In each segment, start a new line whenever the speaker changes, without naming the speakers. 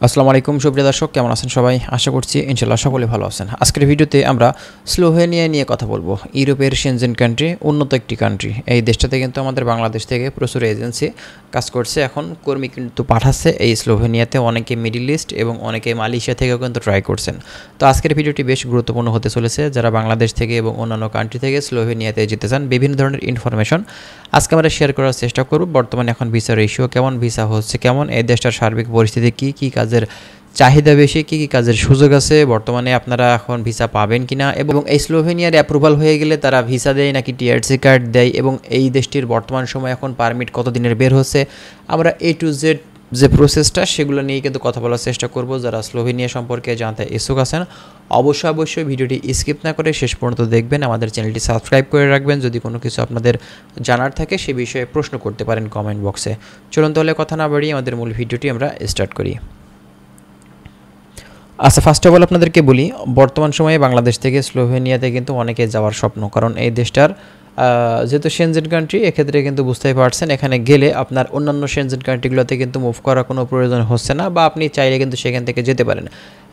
আসসালামু আলাইকুম সুপ্রিয় দর্শক, কেমন আছেন সবাই? আশা করছি ইনশাআল্লাহ সকলে ভালো আছেন। আজকের ভিডিওতে আমরা স্লোভেনিয়া নিয়ে কথা বলবো। ইউরোপের সেনজেন কান্ট্রি, উন্নত একটি কান্ট্রি। এই দেশটাতে কিন্তু আমাদের বাংলাদেশ থেকে প্রচুর এজেন্সি কাজ করছে, এখন কর্মী কিন্তু পাঠাচ্ছে এই স্লোভেনিয়াতে। অনেকে মিডল ইস্ট এবং অনেকে মালয়েশিয়া থেকেও কিন্তু ট্রাই করছেন। তো আজকের ভিডিওটি বেশ গুরুত্বপূর্ণ হতে চলেছে। যারা বাংলাদেশ থেকে এবং অন্যান্য কান্ট্রি থেকে স্লোভেনিয়াতে যেতে চান, বিভিন্ন ধরনের ইনফরমেশন আজকে আমরা শেয়ার করার চেষ্টা করব। বর্তমানে এখন ভিসা রেশিও কেমন, ভিসা হচ্ছে কেমন, এই দেশটার সার্বিক পরিস্থিতি কী কাজের চাহিদা বেশি, কী কাজের সুযোগ আছে, বর্তমানে আপনারা এখন ভিসা পাবেন কিনা, এবং এই স্লোভেনিয়ার অ্যাপ্রুভাল হয়ে গেলে তারা ভিসা দেয় নাকি টিআরসি কার্ড দেয়, এবং এই দেশটির বর্তমান সময় এখন পারমিট কত দিনের বের হচ্ছে, আমরা A to Z যে প্রসেসটা সেগুলো নিয়ে কিন্তু কথা বলার চেষ্টা করব। যারা স্লোভেনিয়া সম্পর্কে জানতে ইচ্ছুক আছেন অবশ্যই ভিডিওটি স্কিপ না করে শেষ পর্যন্ত দেখবেন। আমাদের চ্যানেলটি সাবস্ক্রাইব করে রাখবেন। যদি কোনো কিছু আপনাদের জানার থাকে সে বিষয়ে প্রশ্ন করতে পারেন কমেন্ট বক্সে। চলুন তাহলে কথা না বাড়িয়ে আমাদের মূল ভিডিওটি আমরা স্টার্ট করি। আচ্ছা, ফার্স্ট অফ অল আপনাদেরকে বলি, বর্তমান সময়ে বাংলাদেশ থেকে স্লোভেনিয়াতে কিন্তু অনেকে যাওয়ার স্বপ্ন, কারণ এই দেশটার যেহেতু সেনজেন কান্ট্রি, এক্ষেত্রে কিন্তু বুঝতেই পারছেন এখানে গেলে আপনার অন্যান্য সেনজেন কান্ট্রিগুলোতে কিন্তু মুভ করার কোনো প্রয়োজন হচ্ছে না, বা আপনি চাইলে কিন্তু সেখান থেকে যেতে পারেন।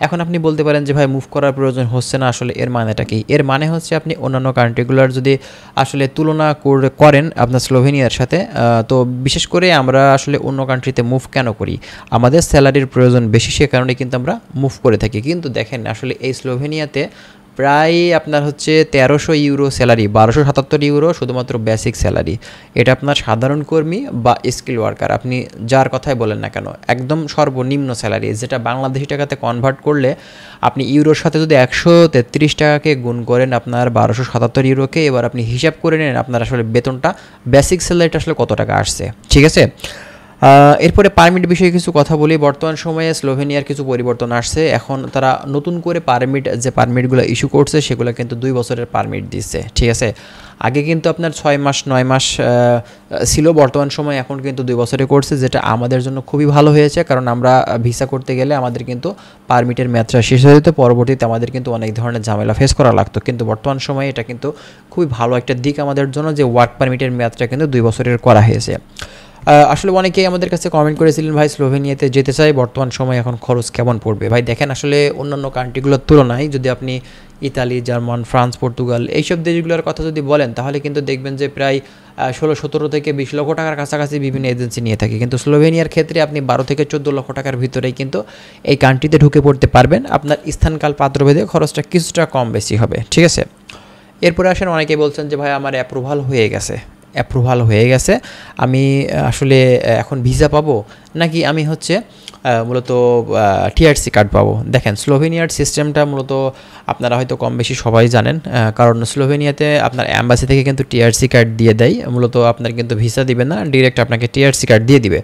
এখন আপনি বলতে পারেন যে ভাই মুভ করার প্রয়োজন হচ্ছে না, আসলে এর মানেটা কি? এর মানে হচ্ছে আপনি অন্যান্য কান্ট্রিগুলোর যদি আসলে তুলনা করেন আপনার স্লোভেনিয়ার সাথে, তো বিশেষ করে আমরা আসলে অন্য কান্ট্রিতে মুভ কেন করি? আমাদের স্যালারির প্রয়োজন বেশি, সে কারণে কিন্তু আমরা মুভ করে থাকি। কিন্তু দেখেন আসলে এই স্লোভেনিয়াতে প্রায় আপনার হচ্ছে 1300 ইউরো স্যালারি, 1277 ইউরো শুধুমাত্র বেসিক স্যালারি। এটা আপনার সাধারণ কর্মী বা স্কিল ওয়ার্কার, আপনি যার কথাই বলেন না কেন, একদম সর্বনিম্ন স্যালারি, যেটা বাংলাদেশি টাকাতে কনভার্ট করলে আপনি ইউরোর সাথে যদি 133 টাকাকে গুণ করেন আপনার 1277 ইউরোকে, এবার আপনি হিসাব করে নেন আপনার আসলে বেতনটা, বেসিক স্যালারিটা আসলে কত টাকা আসছে। ঠিক আছে, এরপরে পারমিট বিষয়ে কিছু কথা বলি। বর্তমান সময়ে স্লোভেনিয়ার কিছু পরিবর্তন আসছে। এখন তারা নতুন করে পারমিটগুলো ইস্যু করছে সেগুলো কিন্তু 2 বছরের পারমিট দিচ্ছে। ঠিক আছে, আগে কিন্তু আপনার 6 মাস 9 মাস ছিল, বর্তমান সময় এখন কিন্তু 2 বছরে করছে, যেটা আমাদের জন্য খুবই ভালো হয়েছে। কারণ আমরা ভিসা করতে গেলে আমাদের কিন্তু পারমিটের মেয়াদটা শেষ হয়ে যেত, পরবর্তীতে আমাদের কিন্তু অনেক ধরনের ঝামেলা ফেস করা লাগতো। কিন্তু বর্তমান সময়ে এটা কিন্তু খুবই ভালো একটা দিক আমাদের জন্য যে ওয়ার্ক পারমিটের মেয়াদটা কিন্তু 2 বছরের করা হয়েছে। আসলে অনেকেই আমাদের কাছে কমেন্ট করেছিলেন ভাই স্লোভেনিয়াতে যেতে চাই, বর্তমান সময় এখন খরচ কেমন পড়বে? ভাই দেখেন, আসলে অন্যান্য কান্ট্রিগুলোর তুলনায় যদি আপনি ইতালি, জার্মান, ফ্রান্স, পর্তুগাল এইসব দেশগুলোর কথা যদি বলেন, তাহলে কিন্তু দেখবেন যে প্রায় 16-17 থেকে 20 লক্ষ টাকার কাছাকাছি বিভিন্ন এজেন্সি নিয়ে থাকে। কিন্তু স্লোভেনিয়ার ক্ষেত্রে আপনি 12 থেকে 14 লক্ষ টাকার ভিতরেই কিন্তু এই কান্ট্রিতে ঢুকে পড়তে পারবেন। আপনার স্থানকাল পাত্রভেদে খরচটা কিছুটা কম বেশি হবে। ঠিক আছে, এরপরে আসেন, অনেকেই বলছেন যে ভাই আমার অ্যাপ্রুভাল হয়ে গেছে, আমি আসলে এখন ভিসা পাবো নাকি আমি হচ্ছে মূলত টিআরসি কার্ড পাবো? দেখেন, স্লোভেনিয়ার সিস্টেমটা মূলত আপনারা হয়তো কম বেশি সবাই জানেন, কারণ স্লোভেনিয়াতে আপনার অ্যাম্বাসি থেকে কিন্তু টিআরসি কার্ড দিয়ে দেয়। মূলত আপনার কিন্তু ভিসা দিবে না, ডিরেক্ট আপনাকে টিআরসি কার্ড দিয়ে দিবে।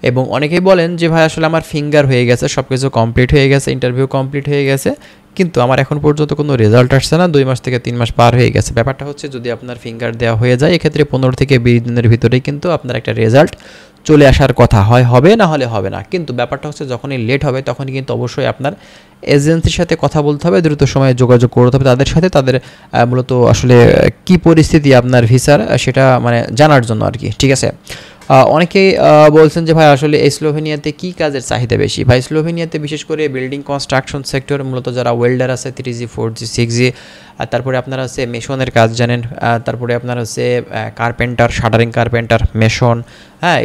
এবং অনেকেই বলেন যে ভাই আসলে আমার ফিঙ্গার হয়ে গেছে, সব কিছু কমপ্লিট হয়ে গেছে, ইন্টারভিউ কমপ্লিট হয়ে গেছে, কিন্তু আমার এখন পর্যন্ত কোনো রেজাল্ট আসছে না, 2 মাস থেকে 3 মাস পার হয়ে গেছে। ব্যাপারটা হচ্ছে, যদি আপনার ফিঙ্গার দেওয়া হয়ে যায়, এক্ষেত্রে 15 থেকে 20 দিনের ভিতরেই কিন্তু আপনার একটা রেজাল্ট চলে আসার কথা, হবে না হলে হবে না। কিন্তু ব্যাপারটা হচ্ছে, যখনই লেট হবে তখনই কিন্তু অবশ্যই আপনার এজেন্সির সাথে কথা বলতে হবে, দ্রুত সময়ে যোগাযোগ করতে হবে তাদের সাথে, তাদের মূলত আসলে কী পরিস্থিতি আপনার ভিসার সেটা মানে জানার জন্য আর কি। ঠিক আছে, অনেকেই বলছেন যে ভাই আসলে এই স্লোভেনিয়াতে কী কাজের চাহিদা বেশি? ভাই স্লোভেনিয়াতে বিশেষ করে বিল্ডিং কনস্ট্রাকশন সেক্টর, মূলত যারা ওয়েল্ডার আছে 3G 4G 6G, আর তারপরে আপনারা হচ্ছে মেশনের কাজ জানেন, তারপরে আপনার হচ্ছে carpenter, shuttering carpenter, mason,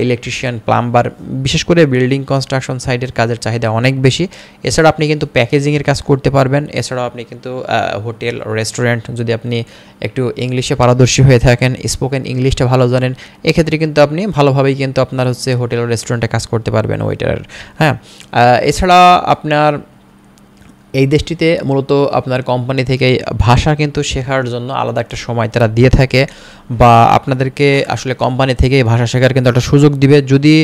electrician, plumber, বিশেষ করে বিল্ডিং কনস্ট্রাকশন সাইডের কাজের চাহিদা অনেক বেশি। এছাড়া আপনি কিন্তু প্যাকেজিংয়ের কাজ করতে পারবেন। এছাড়াও আপনি কিন্তু হোটেল, রেস্টুরেন্ট, যদি আপনি একটু ইংলিশে পারদর্শী হয়ে থাকেন, স্পোকেন ইংলিশটা ভালো জানেন, এক্ষেত্রে কিন্তু আপনি ভালোভাবেই কিন্তু আপনার হচ্ছে হোটেল ও রেস্টুরেন্টে কাজ করতে পারবেন, ওয়েটার। এছাড়া আপনার এই দেশটিতে মূলত আপনার কোম্পানি থেকে ভাষা কিন্তু শেখার জন্য আলাদা একটা সময় তারা দিয়ে থাকে, বা আপনাদেরকে আসলে কোম্পানি থেকে ভাষা শেখার কিন্তু একটা সুযোগ দিবে। যদি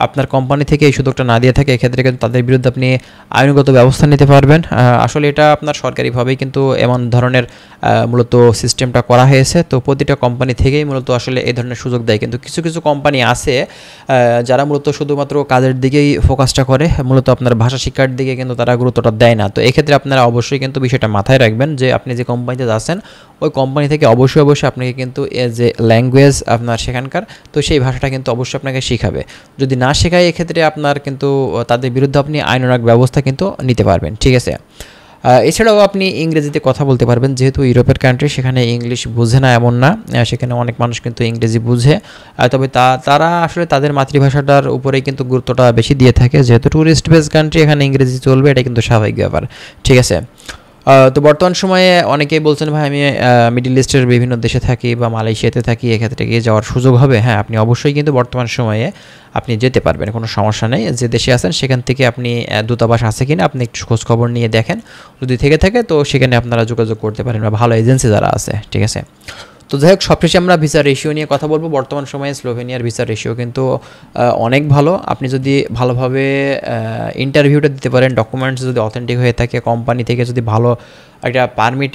আপনার কোম্পানি থেকে এই সুযোগটা না দিয়ে থাকে, এক্ষেত্রে কিন্তু তাদের বিরুদ্ধে আপনি আইনগত ব্যবস্থা নিতে পারবেন। আসলে এটা আপনার সরকারিভাবেই কিন্তু এমন ধরনের মূলত সিস্টেমটা করা হয়েছে। তো প্রতিটা কোম্পানি থেকেই মূলত আসলে এই ধরনের সুযোগ দেয়। কিন্তু কিছু কিছু কোম্পানি আছে যারা মূলত শুধুমাত্র কাজের দিকেই ফোকাসটা করে, মূলত আপনার ভাষা শিক্ষার দিকে কিন্তু তারা গুরুত্বটা দেয় না। তো এক্ষেত্রে আপনারা অবশ্যই কিন্তু বিষয়টা মাথায় রাখবেন যে আপনি যে কোম্পানিতে যাচ্ছেন, ওই কোম্পানি থেকে অবশ্যই আপনাকে কিন্তু যে ল্যাঙ্গুয়েজ আপনার সেখানকার, তো সেই ভাষাটা কিন্তু অবশ্যই আপনাকে শিখাবে। যদি না শেখায় এক্ষেত্রে আপনার কিন্তু তাদের বিরুদ্ধে আপনি আইনানুগ ব্যবস্থা কিন্তু নিতে পারবেন, ঠিক আছে। এছাড়াও আপনি ইংরেজিতে কথা বলতে পারবেন, যেহেতু ইউরোপের কান্ট্রি, সেখানে ইংলিশ বুঝে না এমন না, সেখানে অনেক মানুষ কিন্তু ইংরেজি বুঝে, তবে তারা আসলে তাদের মাতৃভাষাটার উপরেই কিন্তু গুরুত্বটা বেশি দিয়ে থাকে, যেহেতু ট্যুরিস্ট বেস কান্ট্রি, এখানে ইংরেজি চলবে, এটা কিন্তু স্বাভাবিক ব্যাপার, ঠিক আছে। তো বর্তমান সময়ে অনেকেই বলছেন ভাই আমি মিডল ইস্টের বিভিন্ন দেশে থাকি বা মালয়েশিয়াতে থাকি, এক্ষেত্রে গিয়ে যাওয়ার সুযোগ হবে। হ্যাঁ, আপনি অবশ্যই কিন্তু বর্তমান সময়ে আপনি যেতে পারবেন, কোনো সমস্যা নেই। যে দেশে আছেন সেখান থেকে আপনি দূতাবাস আছে কিনা আপনি একটু খোঁজখবর নিয়ে দেখেন, যদি থেকে থাকে তো সেখানে আপনারা যোগাযোগ করতে পারেন বা ভালো এজেন্সি যারা আছে, ঠিক আছে। তো যাই হোক, সবশেষে আমরা ভিসা রেশিও নিয়ে কথা বলবো। বর্তমান সময়ে স্লোভেনিয়ার ভিসা রেশিও কিন্তু অনেক ভালো। আপনি যদি ভালোভাবে ইন্টারভিউটা দিতে পারেন, ডকুমেন্টস যদি অথেন্টিক হয়ে থাকে, কোম্পানি থেকে যদি ভালো একটা পারমিট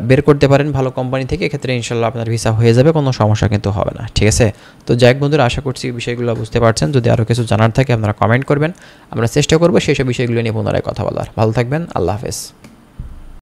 বের করতে পারেন ভালো কোম্পানি থেকে, এক্ষেত্রে ইনশাল্লাহ আপনার ভিসা হয়ে যাবে, কোনো সমস্যা কিন্তু হবে না, ঠিক আছে। তো যাই হোক বন্ধুরা, আশা করছি বিষয়গুলো বুঝতে পারছেন। যদি আরও কিছু জানার থাকে আপনারা কমেন্ট করবেন, আমরা চেষ্টা করবো সেই সব বিষয়গুলো নিয়ে পুনরায় কথা বলার। ভালো থাকবেন, আল্লাহ হাফেজ।